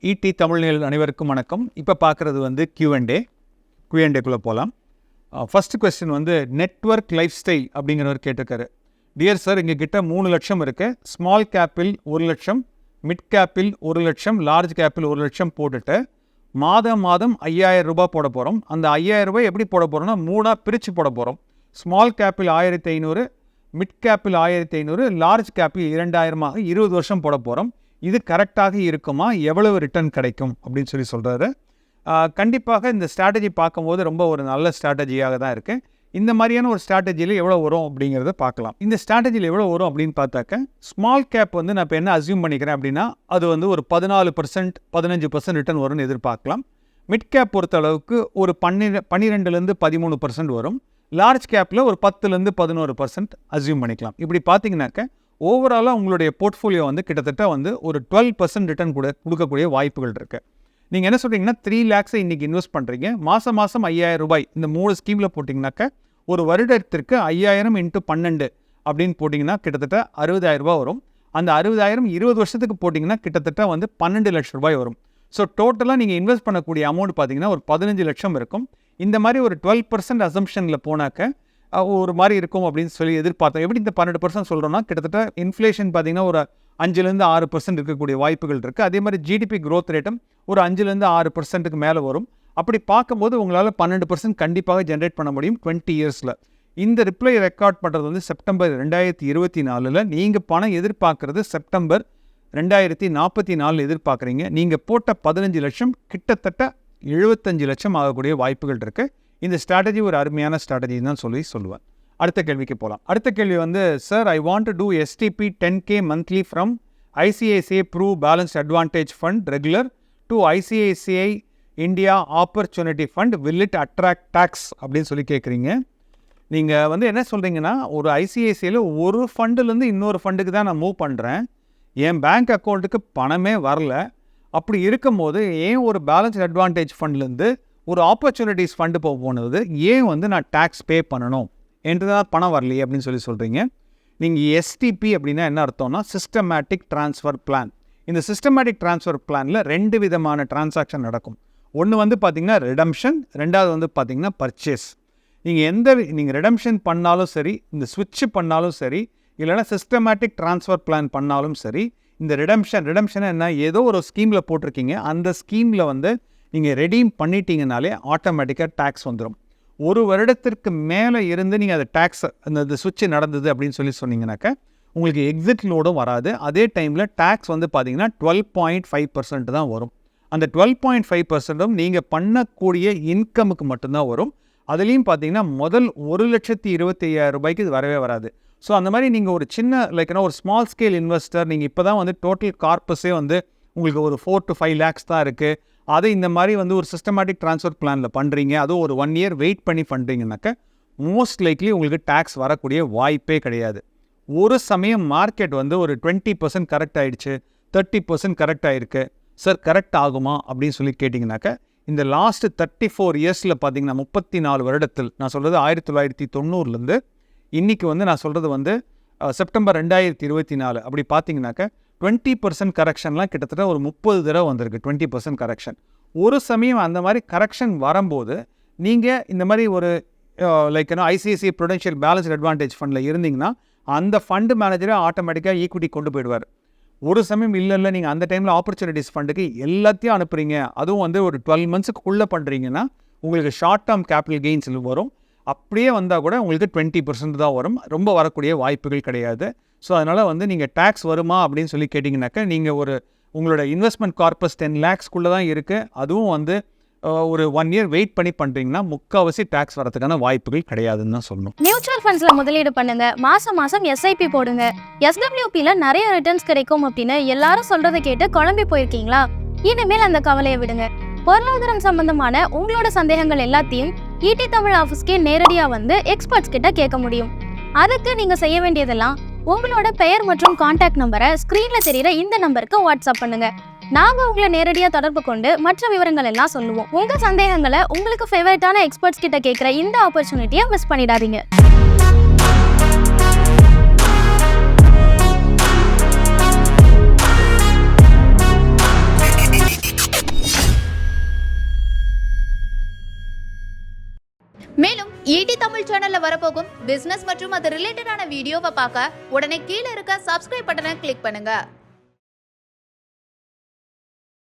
ED தமிழ்நிலை அனைவருக்கும் வணக்கம். இப்போ பார்க்குறது வந்து Q&Aக்குள்ளே போகலாம். ஃபஸ்ட்டு கொஸ்டின் வந்து நெட்வொர்க் லைஃப் ஸ்டைல் அப்படிங்கிறவர் கேட்டிருக்காரு. டியர் சார், எங்கள் கிட்ட 3 லட்சம் இருக்குது. ஸ்மால் கேப்பில் 1 லட்சம், மிட் கேப்பில் 1 லட்சம், லார்ஜ் கேப்பில் 1 லட்சம் போட்டுட்டு மாதம் 5000 ரூபாய் போட போகிறோம். அந்த 5000 ரூபாய் எப்படி போட போகிறோம்னா 3ஆக பிரித்து போட போகிறோம். ஸ்மால் கேப்பில் 1500, மிட் கேப்பில் 1500, லார்ஜ் கேப்பில் 2000 20 வருஷம் போட போகிறோம். இது கரெக்டாக இருக்குமா, எவ்வளவு ரிட்டர்ன் கிடைக்கும் அப்படின்னு சொல்கிறாரு. கண்டிப்பாக இந்த ஸ்ட்ராட்டஜி பார்க்கும்போது ரொம்ப ஒரு நல்ல ஸ்ட்ராட்டஜியாக தான் இருக்குது. இந்த மாதிரியான ஒரு ஸ்ட்ராட்டஜியில் எவ்வளோ வரும் அப்படிங்கிறத பார்க்கலாம். இந்த ஸ்ட்ராட்டஜியில் எவ்வளோ வரும் அப்படின்னு பார்த்தாக்க, ஸ்மால் கேப் வந்து நான் இப்போ என்ன அஸ்யூம் பண்ணிக்கிறேன் அப்படின்னா அது வந்து ஒரு 14% 15% ரிட்டர்ன் வரும்னு எதிர்பார்க்கலாம். மிட் கேப் பொறுத்த அளவுக்கு ஒரு 12% 13% வரும். லார்ஜ் கேப்பில் ஒரு 10% 11% அஸ்யூம் பண்ணிக்கலாம். இப்படி பார்த்தீங்கன்னாக்க ஓவராலாக உங்களுடைய போர்ட்ஃபோலியோ வந்து கிட்டத்தட்ட வந்து ஒரு 12% ரிட்டர்ன் கொடுக்கக்கூடிய வாய்ப்புகள் இருக்குது. நீங்கள் என்ன சொல்கிறீங்கன்னா 3 lakhs இன்றைக்கி இன்வெஸ்ட் பண்ணுறீங்க. மாதம் 5000 ரூபாய் இந்த 3 ஸ்கீமில் போட்டிங்கனாக்க ஒரு வருடத்திற்கு 5000 × 12 அப்படின்னு போட்டிங்கன்னா கிட்டத்தட்ட 60,000 ரூபாய் வரும். அந்த 60,000 20 வருஷத்துக்கு போட்டிங்கன்னா கிட்டத்தட்ட வந்து 12 லட்சம் ரூபாய் வரும். ஸோ டோட்டலாக நீங்கள் இன்வெஸ்ட் பண்ணக்கூடிய அமௌண்ட் பார்த்தீங்கன்னா ஒரு 15 லட்சம் இருக்கும். இந்த மாதிரி ஒரு 12% அசம்ஷனில் போனாக்க ஒரு மாதிரி இருக்கும் அப்படின்னு சொல்லி எதிர்பார்த்தோம். எப்படி இந்த 12% சொல்கிறோன்னா கிட்டத்தட்ட இன்ஃப்ளேஷன் பார்த்தீங்கன்னா ஒரு 5% 6% இருக்கக்கூடிய வாய்ப்புகள் இருக்குது. அதே மாதிரி ஜிடிபி க்ரோத் ரேட்டும் ஒரு 5% 6% மேலே வரும். அப்படி பார்க்கும்போது உங்களால் 12% கண்டிப்பாக ஜென்ரேட் பண்ண முடியும் 20 இயர்ஸில். இந்த ரிப்ளை ரெக்கார்ட் பண்ணுறது வந்து செப்டம்பர் 2024. நீங்கள் பணம் எதிர்பார்க்குறது செப்டம்பர் 2044 எதிர்பார்க்குறீங்க. நீங்கள் போட்ட 15 லட்சம் கிட்டத்தட்ட 75 லட்சம் ஆகக்கூடிய வாய்ப்புகள் இருக்குது. இந்த ஸ்ட்ராட்டஜி ஒரு அருமையான ஸ்ட்ராட்டஜி தான் சொல்லுவேன். அடுத்த கேள்விக்கு போகலாம். அடுத்த கேள்வி வந்து, sir, I want to do STP 10K monthly from ICICI Pru balanced advantage fund regular to ICICI India opportunity fund, will it attract tax அப்படின்னு சொல்லி கேட்குறீங்க. நீங்கள் வந்து என்ன சொல்கிறீங்கன்னா, ஒரு ICICIயில் ஒரு ஃபண்டுலேருந்து இன்னொரு ஃபண்டுக்கு தான் நான் மூவ் பண்ணுறேன், என் பேங்க் அக்கௌண்ட்டுக்கு பணமே வரல. அப்படி இருக்கும்போது ஏன் ஒரு பேலன்ஸ்ட் அட்வான்டேஜ் ஃபண்ட்லேருந்து ஒரு ஆப்பர்ச்சுனிட்டிஸ் ஃபண்டு போனது ஏன் வந்து நான் டேக்ஸ் பே பண்ணணும் என்று தான் பணம் வரலையே அப்படின்னு சொல்கிறீங்க. நீங்கள் STP அப்படின்னா என்ன அர்த்தம்னா சிஸ்டமேட்டிக் ட்ரான்ஸ்ஃபர் பிளான். இந்த சிஸ்டமேட்டிக் ட்ரான்ஸ்ஃபர் பிளானில் 2 விதமான டிரான்சாக்ஷன் நடக்கும். ஒன்று வந்து பார்த்திங்கன்னா ரிடம்ஷன், ரெண்டாவது வந்து பார்த்திங்கன்னா பர்ச்சேஸ். நீங்கள் ரிடம்ஷன் பண்ணாலும் சரி, இந்த ஸ்விட்ச் பண்ணாலும் சரி, இல்லைனா சிஸ்டமேட்டிக் ட்ரான்ஸ்ஃபர் பிளான் பண்ணாலும் சரி, இந்த ரிடம்ஷன் என்ன, ஏதோ ஒரு ஸ்கீமில் போட்டிருக்கீங்க, அந்த ஸ்கீமில் வந்து நீங்கள் ரெடீம் பண்ணிட்டீங்கனாலே ஆட்டோமேட்டிக்காக டேக்ஸ் வந்துடும். ஒரு வருடத்திற்கு மேலே இருந்து நீங்கள் அதை டேக்ஸ் அந்த சுவிட்ச் நடந்தது அப்படின்னு சொன்னீங்கன்னாக்க உங்களுக்கு எக்ஸிட் லோடும் வராது. அதே டைமில் டேக்ஸ் வந்து பார்த்தீங்கன்னா 12.5% தான் வரும். அந்த 12.5% நீங்கள் பண்ணக்கூடிய இன்கமுக்கு மட்டும்தான் வரும். அதுலேயும் பார்த்தீங்கன்னா முதல் 1,25,000 ரூபாய்க்கு இது வரவே வராது. ஸோ அந்த மாதிரி நீங்கள் ஒரு சின்ன ஒரு ஸ்மால் ஸ்கேல் இன்வெஸ்டர், நீங்கள் இப்போ தான் வந்து டோட்டல் கார்பஸே வந்து உங்களுக்கு ஒரு 4 to 5 lakhs தான் இருக்குது. அதை இந்த மாதிரி வந்து ஒரு சிஸ்டமேட்டிக் ட்ரான்ஸ்ஃபர் பிளானில் பண்ணுறீங்க, அதுவும் ஒரு 1 year வெயிட் பண்ணி பண்ணுறீங்கனாக்க மோஸ்ட் லைக்லி உங்களுக்கு டேக்ஸ் வரக்கூடிய வாய்ப்பே கிடையாது. ஒரு சமயம் மார்க்கெட் வந்து ஒரு 20% கரெக்ட் ஆகிடுச்சு, 30% கரெக்ட் ஆகிருக்கு, சார் கரெக்ட் ஆகுமா அப்படின்னு சொல்லி கேட்டிங்கனாக்க இந்த லாஸ்ட்டு 34 இயர்ஸில் பார்த்தீங்கன்னா 34 வருடத்தில், நான் சொல்கிறது 1990 இன்றைக்கி வந்து நான் சொல்கிறது வந்து செப்டம்பர் 2024, அப்படி பார்த்தீங்கன்னாக்க 20% கரெக்ஷன்லாம் கிட்டத்தட்ட ஒரு 30 தடவை வந்திருக்கு. 20% கரெக்ஷன். ஒரு சமயம் அந்த மாதிரி கரெக்ஷன் வரும்போது நீங்கள் இந்த மாதிரி ஒரு ICICI ப்ரூடென்ஷியல் பேலன்ஸ்ட் அட்வான்டேஜ் ஃபண்டில் இருந்தீங்கன்னா அந்த ஃபண்டு மேனேஜரை ஆட்டோமேட்டிக்காக ஈக்விட்டி கொண்டு போயிடுவார். ஒரு சமயம் இல்லை நீங்கள் அந்த டைமில் ஆப்பர்ச்சுனிட்டிஸ் ஃபண்டுக்கு எல்லாத்தையும் அனுப்புகிறீங்க, அதுவும் வந்து ஒரு 12 monthsக்குள்ளே பண்ணுறீங்கன்னா உங்களுக்கு ஷார்ட் டேர்ம் கேபிட்டல் கெயின்ஸ் வரும். அப்படியே வந்தால் கூட உங்களுக்கு 20% தான் வரும். ரொம்ப வரக்கூடிய வாய்ப்புகள் கிடையாது. ஸோ அதனால் வந்து நீங்கள் டேக்ஸ் வருமா அப்படின்னு சொல்லி கேட்டிங்கனாக்கா நீங்கள் உங்களோட இன்வெஸ்ட்மெண்ட் கார்பஸ் 10 lakhsக்குள்ளே தான் இருக்குது. அதுவும் வந்து ஒரு 1 year வெயிட் பண்ணி பண்ணுறீங்கன்னா முக்கால்வாசி டேக்ஸ் வரதுக்கான வாய்ப்புகள் கிடையாதுன்னு தான் சொல்லணும். மியூச்சுவல் ஃபண்ட்ஸில் முதலீடு பண்ணுங்க, மாதம் SIP போடுங்க, SWPல நிறைய ரிட்டர்ன்ஸ் கிடைக்கும் அப்படின்னு எல்லாரும் சொல்கிறத கேட்டு குழம்பி போயிருக்கீங்களா? இனிமேல் அந்த கவலையை விடுங்க. பொருளாதாரம் சம்பந்தமான உங்களோட சந்தேகங்கள் எல்லாத்தையும் ஈடி தமிழ் ஆஃபீஸ்க்கே நேரடியாக வந்து எக்ஸ்பர்ட்ஸ் கிட்ட கேட்க முடியும். அதுக்கு நீங்கள் செய்ய வேண்டியதெல்லாம் உங்களோட பெயர் மற்றும் கான்டாக்ட் நம்பரை ஸ்க்ரீனில் தெரிகிற இந்த நம்பருக்கு வாட்ஸ்அப் பண்ணுங்க. நாங்கள் உங்களை நேரடியாக தொடர்பு கொண்டு மற்ற விவரங்கள் எல்லாம் சொல்லுவோம். உங்கள் சந்தேகங்களை உங்களுக்கு ஃபேவரட்டான எக்ஸ்பர்ட்ஸ் கிட்ட கேட்குற இந்த ஆப்பர்ச்சுனிட்டியை மிஸ் பண்ணிடாதீங்க. மேலும் ஈடி தமிழ் சேனல்ல வரப்போகும் பிசினஸ் மற்றும் அது ரிலேட்டடான வீடியோவை பார்க்க உடனே கீழே இருக்க சப்ஸ்கிரைப் பட்டனை கிளிக் பண்ணுங்க.